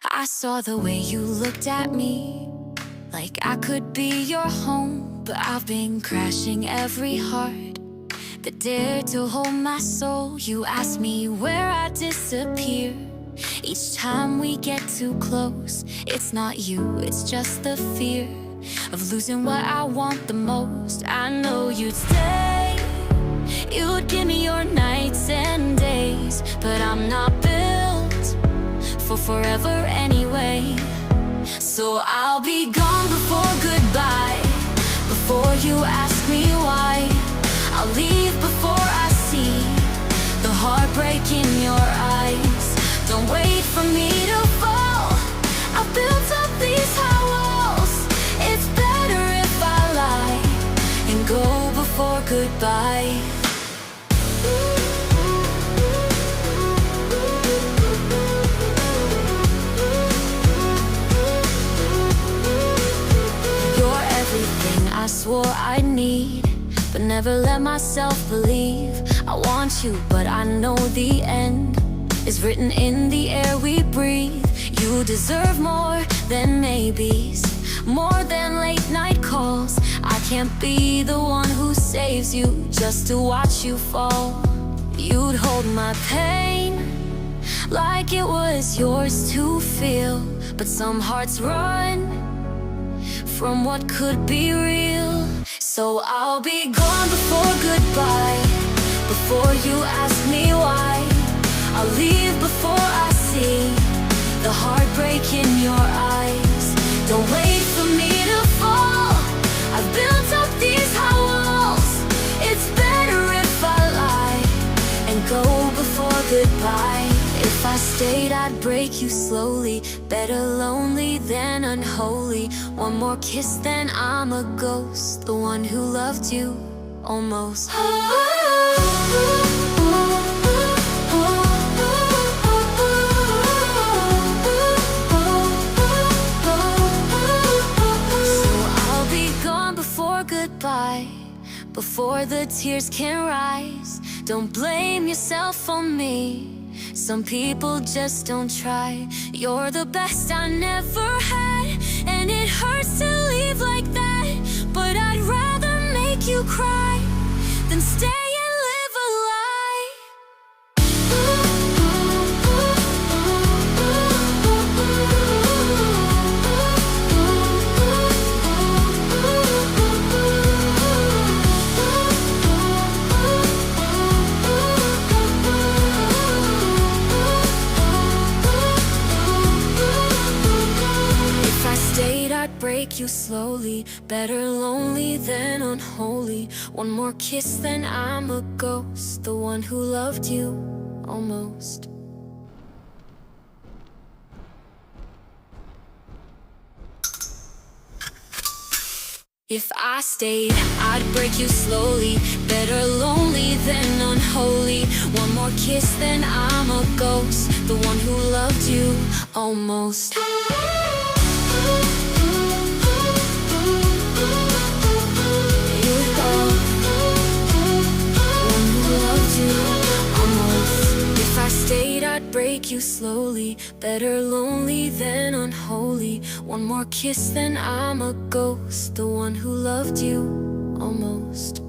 I saw the way you looked at me, like I could be your home. But I've been crashing every heart that dared to hold my soul. You ask me where I disappear each time we get too close. It's not you, it's just the fear of losing what I want the most. I know you'd stay, you'd give me your nights and days, but I'm not built for forever anyway. So I'll be gone before goodbye, before you ask me why. I'll leave before I see the heartbreak in your eyes. Don't wait for me to fall, I've built up these high walls. It's better if I lie and go before goodbye. You're everything I swore I'd need, but never let myself believe. I want you, but I know the end is written in the air we breathe. You deserve more than maybes, more than late night calls. I can't be the one who saves you just to watch you fall. You'd hold my pain like it was yours to feel, but some hearts run from what could be real. So I'll be gone before goodbye, before you ask me why. I'll leave before I see the heartbreak in your eyes. Don't wait for me to fall, I've built up these high walls. It's better if I lie and go before goodbye. If I stayed, I'd break you slowly. Better lonely than unholy. One more kiss, then I'm a ghost, the one who loved you almost. Goodbye, before the tears can rise. Don't blame yourself on me, some people just don't try. You're the best I never had, and it hurts to leave like that, but I'd rather make you cry than stay and live a lie. I'd break you slowly. Better lonely than unholy. One more kiss, then I'm a ghost, the one who loved you almost. If I stayed, I'd break you slowly. Better lonely than unholy. One more kiss, then I'm a ghost, the one who loved you almost. I'd break you slowly. Better lonely than unholy. One more kiss, then I'm a ghost, the one who loved you almost.